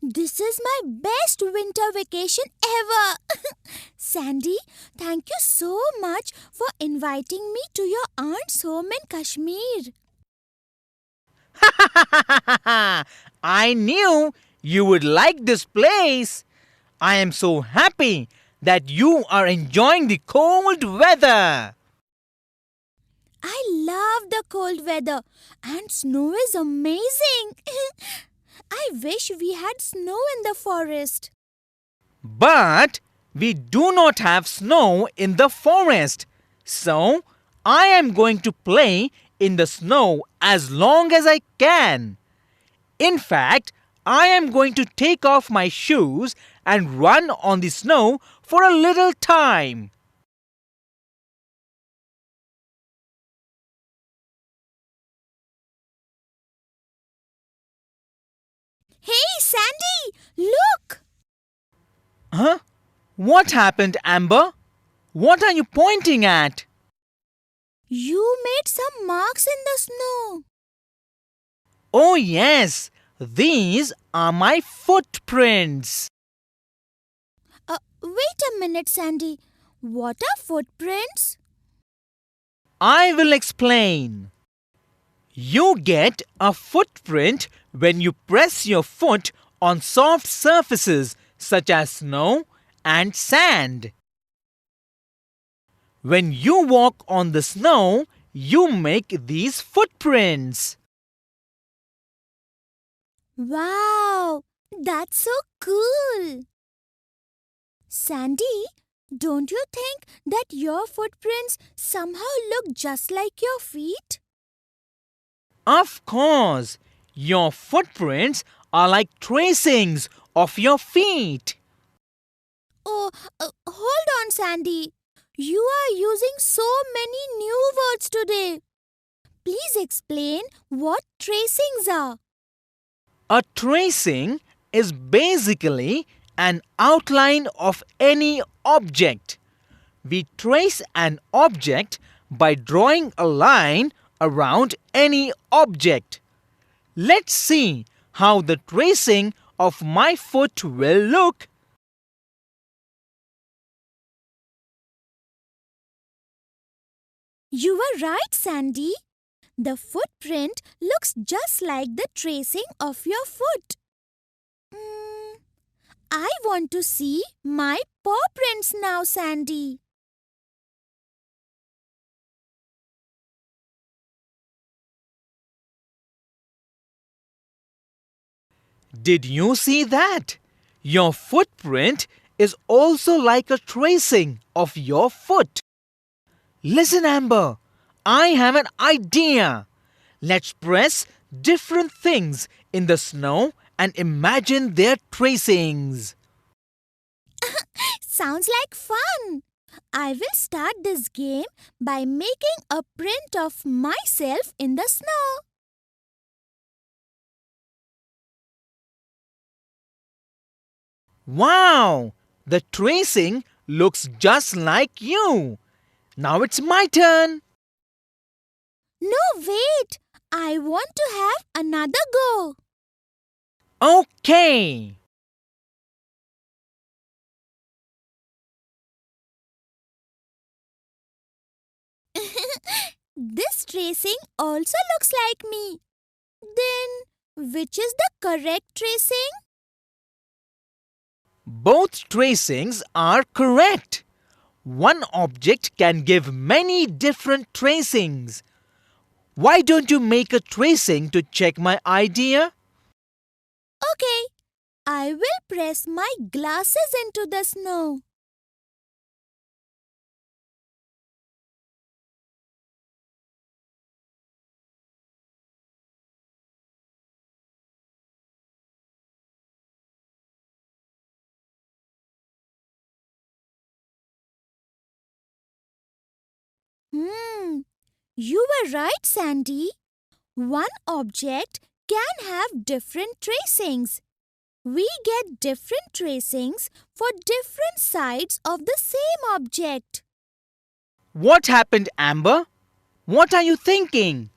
This is my best winter vacation ever. Sandy, thank you so much for inviting me to your aunt's home in Kashmir. I knew you would like this place. I am so happy that you are enjoying the cold weather. I love the cold weather and snow is amazing. I wish we had snow in the forest. But we do not have snow in the forest. So I am going to play in the snow as long as I can. In fact, I am going to take off my shoes and run on the snow for a little time. Hey, Sandy, look! Huh? What happened, Amber? What are you pointing at? You made some marks in the snow. Oh, yes, these are my footprints. Wait a minute, Sandy. What are footprints? I will explain. You get a footprint when you press your foot on soft surfaces such as snow and sand. When you walk on the snow, you make these footprints. Wow, that's so cool. Sandy, don't you think that your footprints somehow look just like your feet? Of course, your footprints are like tracings of your feet. Oh, hold on, Sandy. You are using so many new words today. Please explain what tracings are. A tracing is basically an outline of any object. We trace an object by drawing a line around any object. Let's see how the tracing of my foot will look. You were right, Sandy. The footprint looks just like the tracing of your foot. I want to see my paw prints now, Sandy. Did you see that? Your footprint is also like a tracing of your foot. Listen, Amber, I have an idea. Let's press different things in the snow and imagine their tracings. Sounds like fun. I will start this game by making a print of myself in the snow. Wow! The tracing looks just like you. Now it's my turn. No, wait. I want to have another go. Okay. This tracing also looks like me. Then, which is the correct tracing? Both tracings are correct. One object can give many different tracings. Why don't you make a tracing to check my idea? Okay, I will press my glasses into the snow. You were right, Sandy. One object can have different tracings. We get different tracings for different sides of the same object. What happened, Amber? What are you thinking?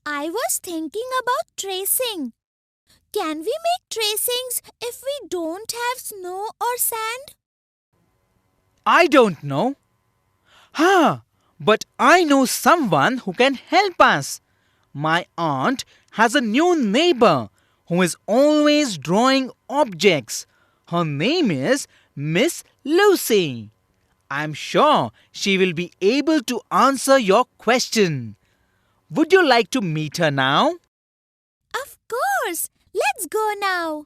I was thinking about tracing. Can we make tracings if we don't have snow or sand? I don't know. But I know someone who can help us. My aunt has a new neighbor who is always drawing objects. Her name is Miss Lucy. I'm sure she will be able to answer your question. Would you like to meet her now? Of course! Let's go now!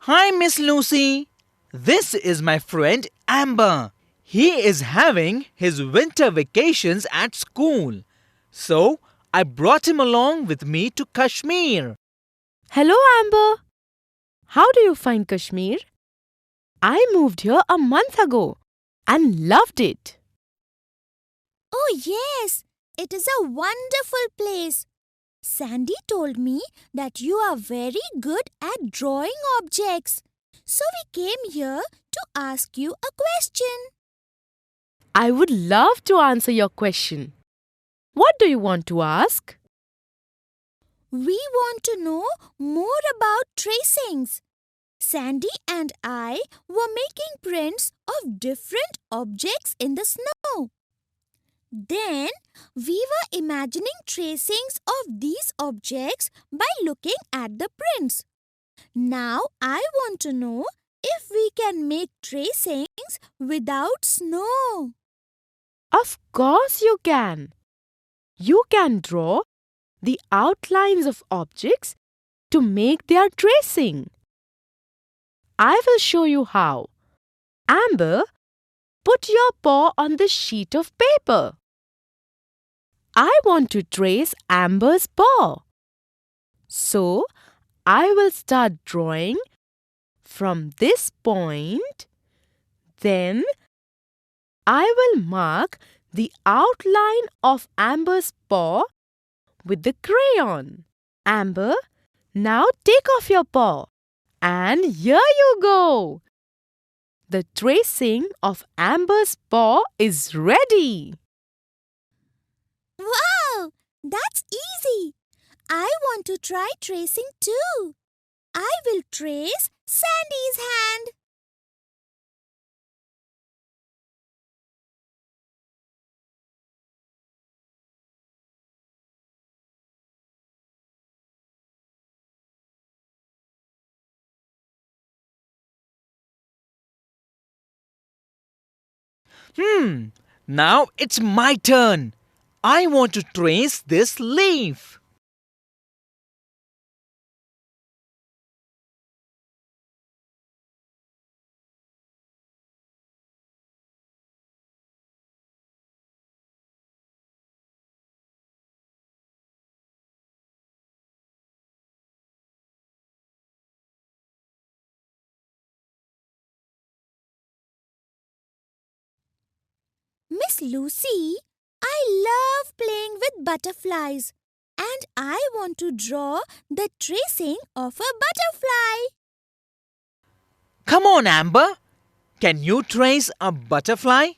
Hi, Miss Lucy. This is my friend Amber. He is having his winter vacations at school. So, I brought him along with me to Kashmir. Hello, Amber. How do you find Kashmir? I moved here a month ago and loved it. Oh, yes! It is a wonderful place. Sandy told me that you are very good at drawing objects. So we came here to ask you a question. I would love to answer your question. What do you want to ask? We want to know more about tracings. Sandy and I were making prints of different objects in the snow. Then we were imagining tracings of these objects by looking at the prints. Now I want to know if we can make tracings without snow. Of course you can. You can draw the outlines of objects to make their tracing. I will show you how. Amber, put your paw on the sheet of paper. I want to trace Amber's paw. So, I will start drawing from this point. Then, I will mark the outline of Amber's paw with the crayon. Amber, now take off your paw. And here you go. The tracing of Amber's paw is ready. Wow! That's easy. I want to try tracing too. I will trace Sandy's hand. Now it's my turn. I want to trace this leaf. Miss Lucy, I love playing with butterflies and I want to draw the tracing of a butterfly. Come on, Amber. Can you trace a butterfly?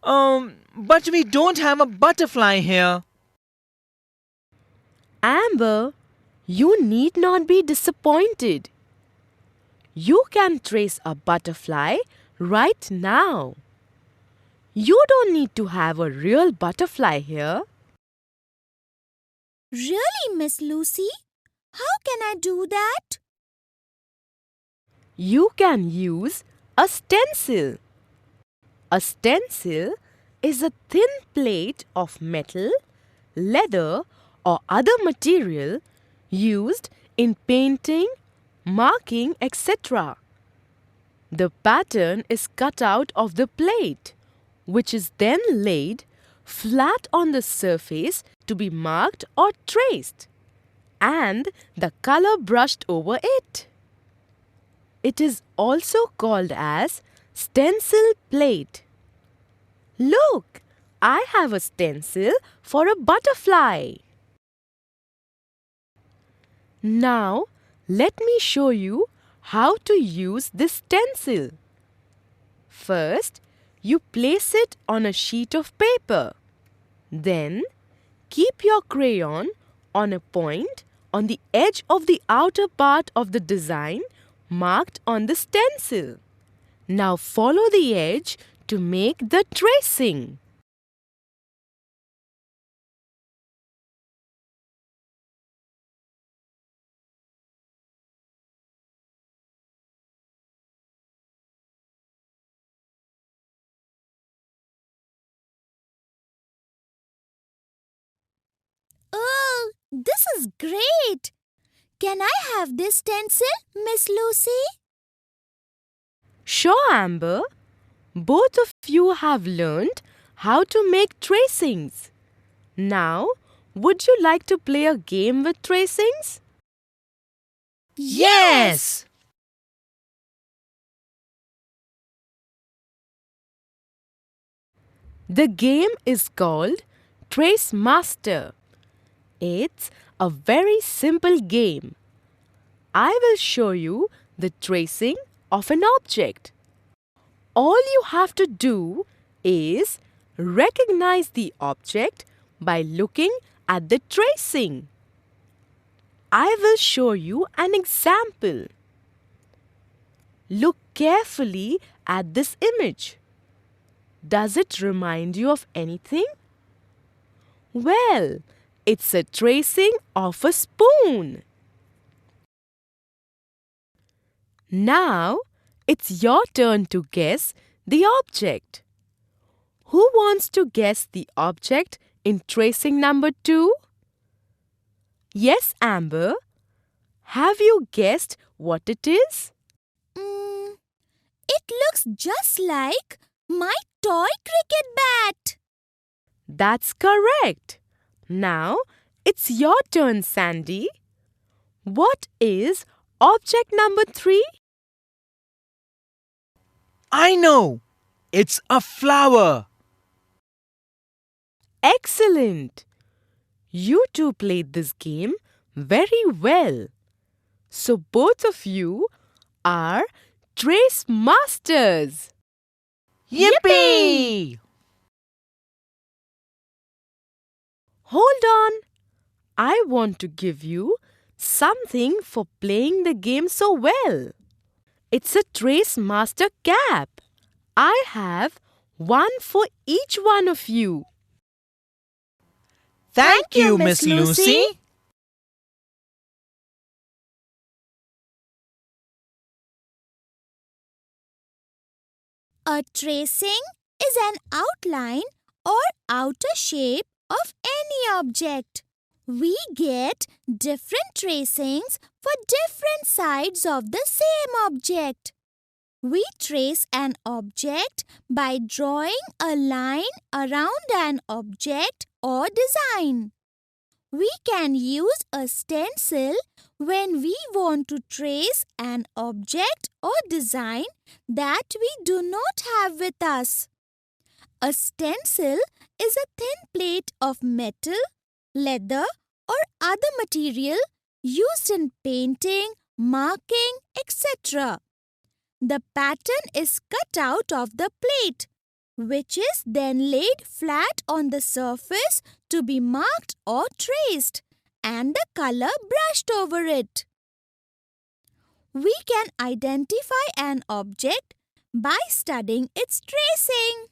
But we don't have a butterfly here. Amber, you need not be disappointed. You can trace a butterfly right now. You don't need to have a real butterfly here. Really, Miss Lucy? How can I do that? You can use a stencil. A stencil is a thin plate of metal, leather, or other material used in painting, marking, etc. The pattern is cut out of the plate, which is then laid flat on the surface to be marked or traced, and the color brushed over it. It is also called as stencil plate. Look, I have a stencil for a butterfly. Now, let me show you how to use this stencil. First, you place it on a sheet of paper. Then, keep your crayon on a point on the edge of the outer part of the design marked on the stencil. Now follow the edge to make the tracing. Oh, this is great! Can I have this stencil, Miss Lucy? Sure, Amber. Both of you have learned how to make tracings. Now, would you like to play a game with tracings? Yes! The game is called Trace Master. It's a very simple game. I will show you the tracing of an object. All you have to do is recognize the object by looking at the tracing. I will show you an example. Look carefully at this image. Does it remind you of anything? Well, it's a tracing of a spoon. Now, it's your turn to guess the object. Who wants to guess the object in tracing number 2? Yes, Amber. Have you guessed what it is? It looks just like my toy cricket bat. That's correct. Now, it's your turn, Sandy. What is object number 3? I know! It's a flower! Excellent! You two played this game very well. So both of you are Trace Masters. Yippee! Hold on. I want to give you something for playing the game so well. It's a Trace Master cap. I have one for each one of you. Thank you, Miss Lucy. A tracing is an outline or outer shape of any object. We get different tracings for different sides of the same object. We trace an object by drawing a line around an object or design. We can use a stencil when we want to trace an object or design that we do not have with us. A stencil is a thin plate of metal, leather, or other material used in painting, marking, etc. The pattern is cut out of the plate, which is then laid flat on the surface to be marked or traced, and the color brushed over it. We can identify an object by studying its tracing.